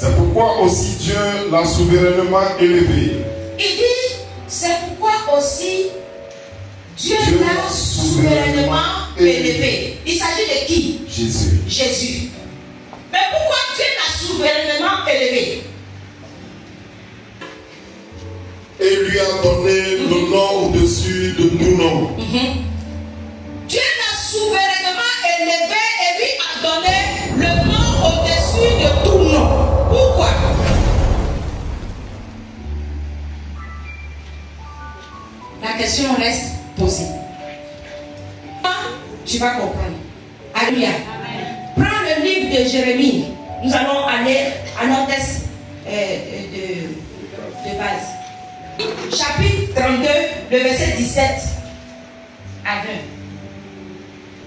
C'est pourquoi aussi Dieu l'a souverainement élevé. Il dit, c'est pourquoi aussi Dieu l'a souverainement élevé. Il s'agit de qui? Jésus. Jésus. Mais pourquoi Dieu l'a souverainement élevé? Et lui a donné le nom au-dessus de tout nom. Dieu l'a souverainement élevé et lui a donné le nom au-dessus de tout nom. Pourquoi? La question reste posée. Tu vas comprendre. Alléluia. Prends le livre de Jérémie. Nous allons aller à notre texte de base. Chapitre 32, le verset 17 à 20.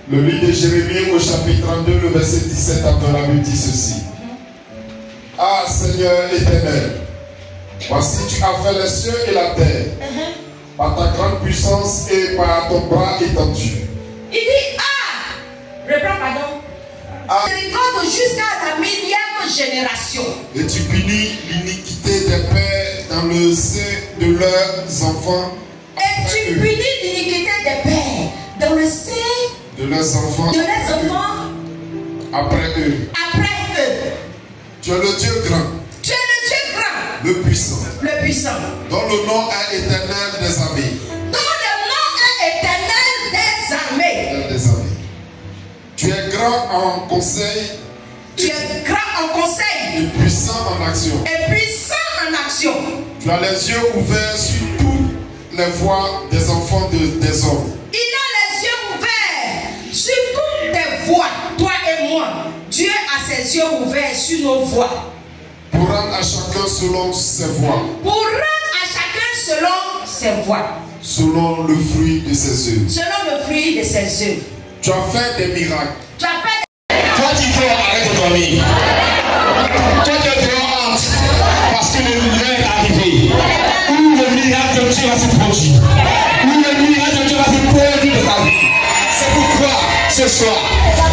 Le livre de Jérémie au chapitre 32, le verset 17 à 20, la Bible dit ceci. Ah Seigneur éternel, voici tu as fait les cieux et la terre, par ta grande puissance et par ton bras étendu. Il dit, reprends pardon. Miséricorde jusqu'à la millième génération. Et tu punis l'iniquité des pères dans le sein de leurs enfants. Et tu punis l'iniquité des pères dans le sein de leurs enfants. Après eux. Tu es le Dieu grand. Tu es le Dieu grand. Le puissant. Le puissant. Dont le nom est éternel des armées. Dont le nom est éternel des armées. Des armées. Tu es grand en conseil. Tu es grand en conseil. Et puissant en action. Et puissant en action. Tu as les yeux ouverts sur toutes les voies des enfants des hommes. Il a les yeux ouverts sur toutes tes voies, toi et moi. Dieu a ses yeux ouverts sur nos voies. Pour rendre à chacun selon ses voies. Pour rendre à chacun selon ses voies. Selon le fruit de ses œuvres. Selon le fruit de ses œuvres. Tu as fait des miracles. Tu as fait. Toi tu peux arrêter de dormir. Toi tu es trop honte parce que l'heure est arrivée où le miracle de Dieu va se produire. Où le miracle de Dieu va se produire dans ta vie. C'est pourquoi ce soir,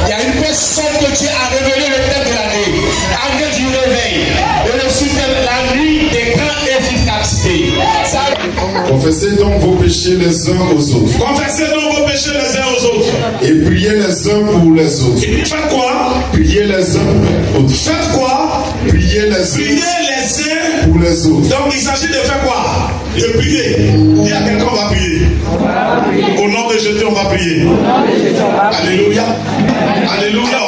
il y a une personne que Dieu a révélé le thème de l'année. L'année du réveil. Et le sous-thème de la nuit des grandes efficacités. Confessez donc vos péchés les uns aux autres. Confessez donc vos péchés les uns aux autres. Et priez les uns pour les autres. Et faites quoi? Priez les uns pour les autres. Faites quoi? Priez les uns pour les autres. Donc il s'agit de faire quoi? De prier. Il y a quelqu'un qui va prier. Au nom de Jésus, on va prier. Alléluia. Alléluia.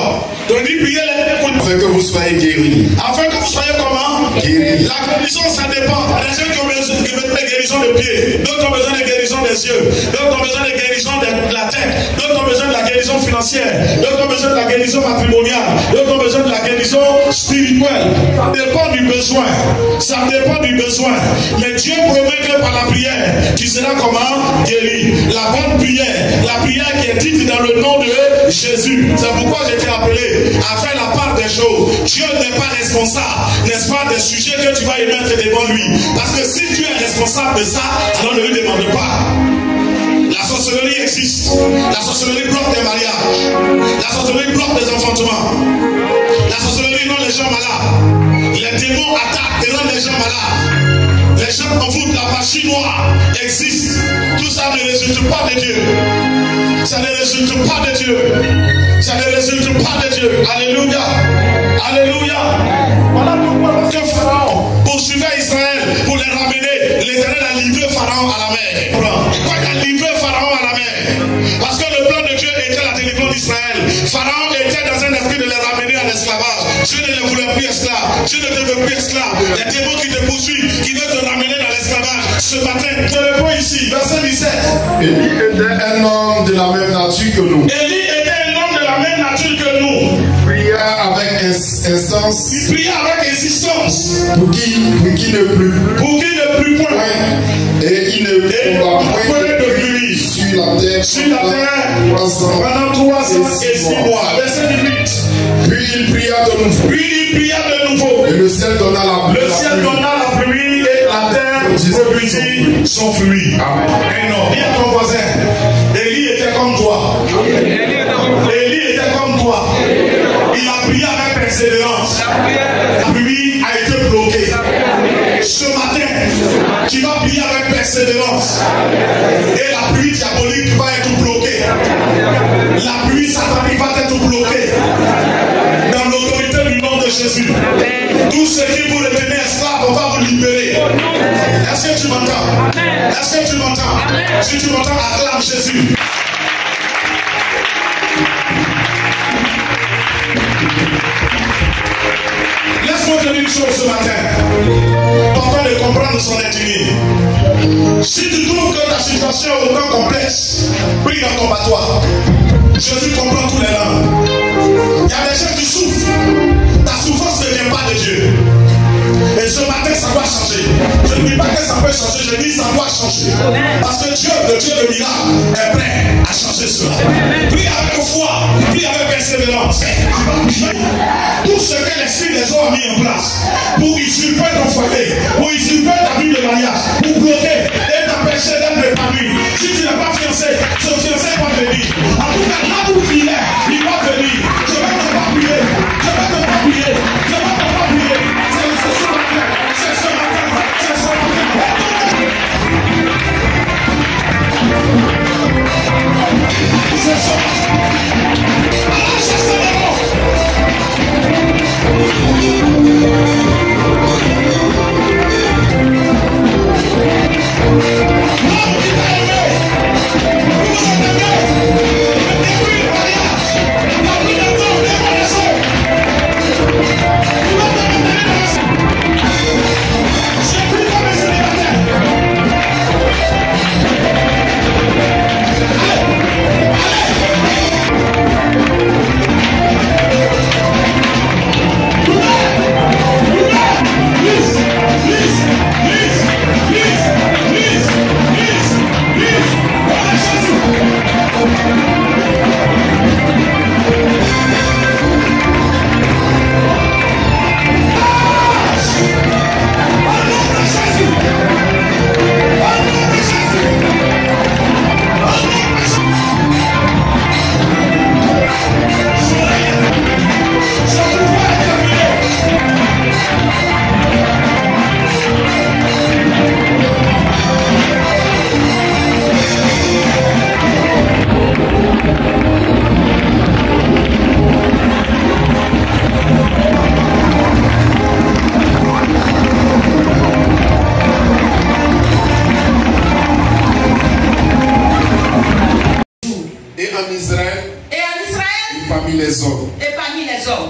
Donc il dit priez afin que vous soyez guéris. Afin que vous soyez comment? Guéris. La guérison, ça dépend. Les gens qui ont besoin de guérison de pied, d'autres ont besoin de guérison des yeux, d'autres ont besoin de guérison de la tête, d'autres ont besoin de la guérison financière, d'autres ont besoin de la guérison matrimoniale, d'autres ont besoin de la guérison spirituelle. Ça dépend du besoin. Ça dépend du besoin. Mais Dieu promet que par la prière, tu seras comment? Guéri. La bonne prière, la prière qui est dite dans le nom de Jésus. C'est pourquoi j'ai été appelé à faire la part des choses. Dieu n'est pas responsable, n'est-ce pas, des sujets que tu vas y mettre devant lui. Parce que si Dieu est responsable de ça, alors ne lui demande pas. La sorcellerie existe. La sorcellerie bloque des mariages. La sorcellerie bloque des enfantements. La sorcellerie rend les gens malades. Les démons attaquent et rendent les gens malades. Les gens en foutent, la magie noire existe. Tout ça ne résulte pas de Dieu. Ça ne résulte pas de Dieu. Ça ne résulte pas de Dieu. Alléluia. Alléluia. Voilà pourquoi que Pharaon poursuivait Israël pour les ramener. L'Éternel a livré Pharaon à la mer. Pourquoi il a livré Pharaon à la mer? Parce que le plan de Dieu était la délivrance d'Israël. Pharaon était dans un esprit de les ramener à l'esclavage. Dieu ne les voulait plus esclaves. Dieu ne te veut plus esclaves. Les démons qui te poursuivent, qui veulent te ramener dans l'esclavage. Ce matin, je réponds ici, verset 17. Élie était un homme de la même nature que nous. Élie était un homme de la même nature que nous. Il priait avec instance. Il priait avec insistance. Pour qui ne plût. Pour qui ne plût point. Et il ne trouva point de pluie sur la terre pendant 306 mois. Verset 18. Puis il pria de nouveau. Et le ciel donna la pluie. Le ciel donna la pluie et la terre produisit son fruit. Amen. Dis à ton voisin, Élie était comme toi. Élie était comme toi. Il a prié avec persévérance. La pluie a qui vous retenez esclave, on va vous libérer. Est-ce que tu m'entends? Est-ce que tu m'entends? Si tu m'entends, acclame Jésus. Laisse-moi te dire une chose ce matin. Tentons de comprendre son intimité. Si tu trouves que ta situation est autant complexe, prie dans ton battoir. Jésus comprend tous les langues. Il y a des gens qui souffrent. Ta souffrance ne vient pas de Dieu. Et ce matin, ça doit changer. Je ne dis pas que ça peut changer, je dis ça doit changer. Parce que Dieu, le Dieu de miracle, est prêt à changer cela. Prie avec foi, prie avec persévérance. Tout ce que l'esprit des hommes a mis en place pour usurper ton foyer, pour usurper ta vie de mariage, pour bloquer et t'empêcher d'être épanoui. Si tu n'es pas fiancé, ce fiancé va venir. En tout cas, là où il est, il va venir. Je vais te pas prier. Je vais te pas prier. Je vais te pas prier. C'est ce matin. C'est ce matin. C'est ce matin. Alors, c'est ce matin.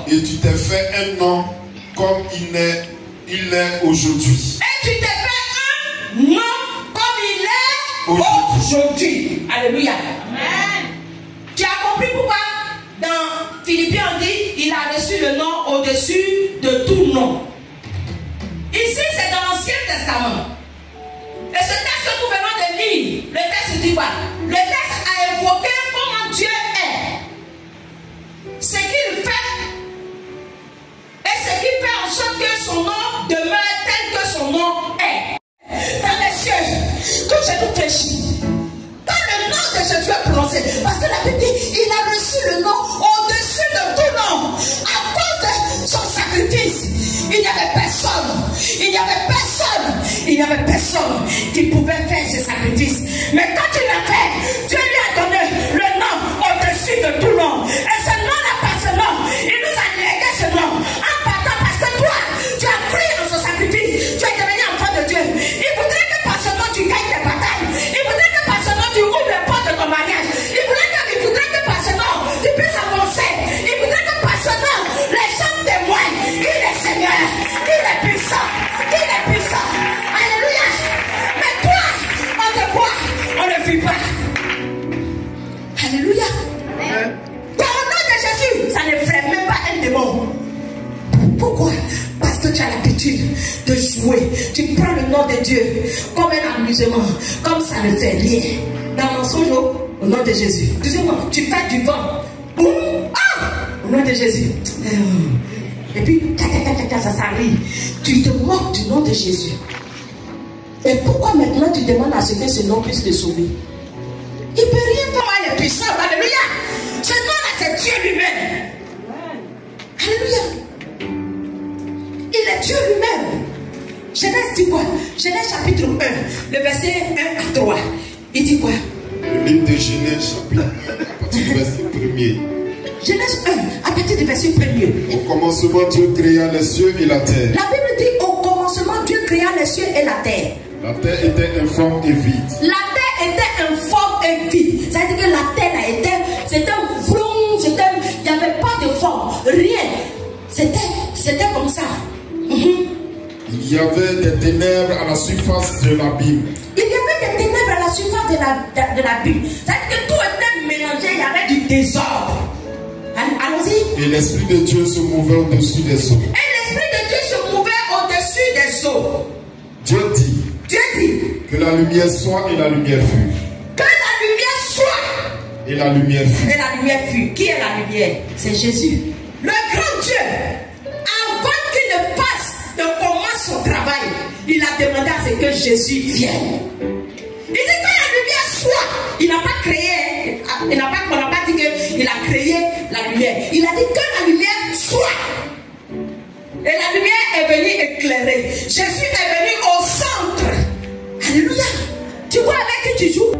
Et tu t'es fait un nom comme il est aujourd'hui. Et tu t'es fait un nom comme il est aujourd'hui. Alléluia. Amen. Tu as compris pourquoi dans Philippiens on dit il a reçu le nom au-dessus de tout nom. Ici c'est dans l'Ancien Testament. Et ce texte que nous venons de lire, le texte dit quoi? Le texte a évoqué comment Dieu est. Ce qu'il fait. Et ce qui fait en sorte que son nom demeure tel que son nom est. Dans les cieux, quand j'ai tout fléchi, quand le nom de Jésus est prononcé, parce que la Bible dit, il a reçu le nom au-dessus de tout nom. À cause de son sacrifice, il n'y avait personne qui pouvait faire ce sacrifice. Mais quand il l'a fait, Dieu lui a donné le nom au-dessus de tout nom. Et ce nom n'a pas ce nom. Il nous a légué ce nom. En partant parce que toi, tu as pris dans son sacrifice. Tu es devenu enfant de Dieu. Il voudrait que par ce nom tu gagnes tes batailles. Il voudrait que par ce nom tu ouvres les portes de ton mariage. Il voudrait que par ce nom tu puisses avancer. Il voudrait que par ce nom les gens témoignent qu'il est Seigneur, qu'il est puissant, qu'il est puissant. Alléluia. Mais toi, on te voit, on ne vit pas. Alléluia. Amen. Dans le nom de Jésus, ça ne ferait même pas un démon. Pourquoi? Parce que tu as l'habitude de jouer. Tu prends le nom de Dieu comme un amusement, comme ça ne fait rien. Dans le mensonge, au nom de Jésus. Deuxièmement, tu fais du vent. Boum! Ah! Au nom de Jésus. Et puis, ça arrive. Tu te moques du nom de Jésus. Et pourquoi maintenant tu demandes à ce que ce nom puisse te sauver? Il ne peut rien faire. Il est puissant. Alléluia. Ce nom-là, c'est Dieu lui-même. Alléluia. Il est Dieu lui-même. Genèse dit quoi? Genèse chapitre 1, le verset 1 à 3. Il dit quoi? Le livre de Genèse chapitre 1, à partir du verset 1er. Genèse 1, à partir du verset 1er. Au commencement, Dieu créa les cieux et la terre. La Bible dit au commencement, Dieu créa les cieux et la terre. La terre était informe et vide. La terre était informe et vide. C'est-à-dire que la terre c'était vroom, il n'y avait pas de forme, rien. C'était comme ça. Il y avait des ténèbres à la surface de l'abîme. Il y avait des ténèbres à la surface de l'abîme. C'est-à-dire que tout était mélangé, il y avait du désordre. Allons-y. Et l'Esprit de Dieu se mouvait au-dessus des eaux. Et l'Esprit de Dieu se mouvait au-dessus des eaux. Dieu dit que la lumière soit et la lumière fut. Que la lumière soit. Et la lumière fut. Et la lumière fut. Qui est la lumière? C'est Jésus. Le grand Dieu. Avant qu'il ne passe, ne commence son travail, il a demandé à ce que Jésus vienne. Il dit que la lumière soit. Il n'a pas créé, on n'a pas dit qu'il a créé la lumière. Il a dit que la lumière soit. Et la lumière est venue éclairer. Jésus est venu au centre. Alléluia. Tu vois avec qui tu joues?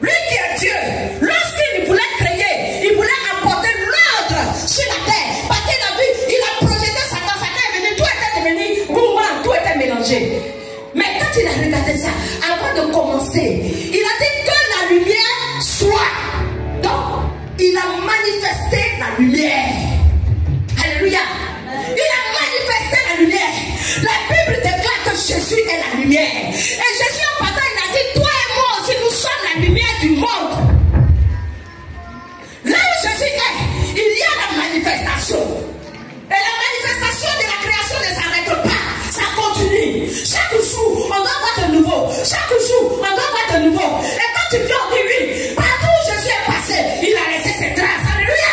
Lui qui est Dieu, lorsqu'il voulait créer, il voulait apporter l'ordre sur la terre. Parce qu'il a vu, il a projeté Satan est venu, tout était devenu boum, tout était mélangé. Mais quand il a regardé ça, avant de commencer, il a dit que la lumière soit. Donc, il a manifesté la lumière. Alléluia. Il a manifesté la lumière. La Bible déclare que Jésus est la lumière. Et Jésus en partant, il a dit, toi et moi aussi, nous sommes la lumière du monde. Là où Jésus est, il y a la manifestation. Et la manifestation de la création ne s'arrête pas. Ça continue. Chaque jour, on doit voir de nouveau. Chaque jour, on doit voir de nouveau. Et quand tu viens, on dit oui. Partout où Jésus est passé, il a laissé ses traces. Alléluia.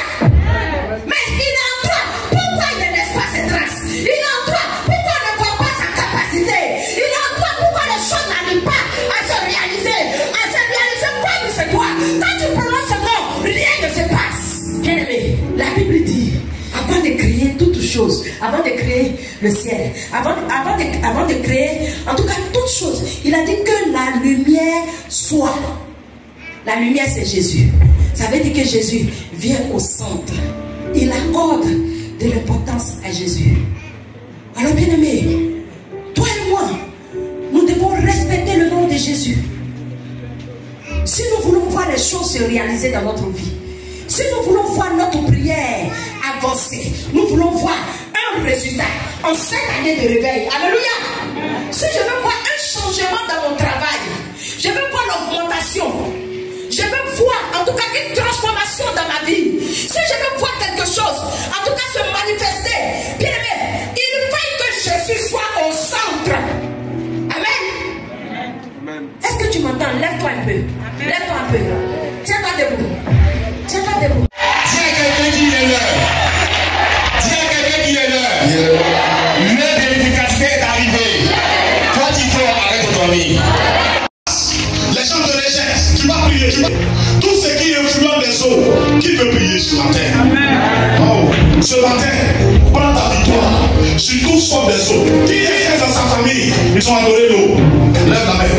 Mais il est en toi. Pourquoi il ne laisse pas ses traces? Il est en toi. Pourquoi on ne voit pas sa capacité? Il est en toi. Pourquoi les choses n'arrivent pas à se réaliser? À se réaliser comme c'est toi. Quand tu prononces ce nom, rien ne se passe. Bien aimé, la Bible dit, avant de créer toutes choses, avant de créer le ciel, avant de créer, en tout cas toutes choses, il a dit que la lumière soit. La lumière, c'est Jésus. Ça veut dire que Jésus vient au centre. Il accorde de l'importance à Jésus. Alors bien aimé, toi et moi, nous devons respecter le nom de Jésus. Si nous voulons voir les choses se réaliser dans notre vie, si nous voulons voir notre prière avancer, nous voulons voir un résultat en 5 années de réveil. Alléluia. Si je veux voir un changement dans mon travail, je veux voir l'augmentation, je veux voir en tout cas une transformation dans ma vie. Si je veux voir quelque chose, en tout cas se manifester, bien aimé, il faut que Jésus soit au centre. Amen. Est-ce que tu m'entends? Lève-toi un peu. Lève-toi un peu. Tiens-toi debout. Tiens-toi debout. Dis à quelqu'un qui est l'heure. Dis à quelqu'un qui est l'heure. L'heure de l'efficacité est arrivée. Toi, tu dors, arrête de dormir. Les gens te rejettent. Tu vas prier. Tout ce qui influence les autres, qui peut prier ce matin? Oh, ce matin, prends ta victoire sur tout sortes des autres. Qui est dans sa famille? Ils ont adoré l'eau. Lève la main.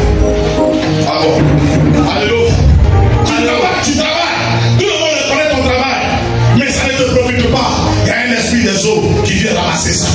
Ah bon. Alléluia. Tu travailles. Tout le monde reconnaît ton travail. Mais ça ne te profite pas. Il y a un esprit des eaux qui vient ramasser ça.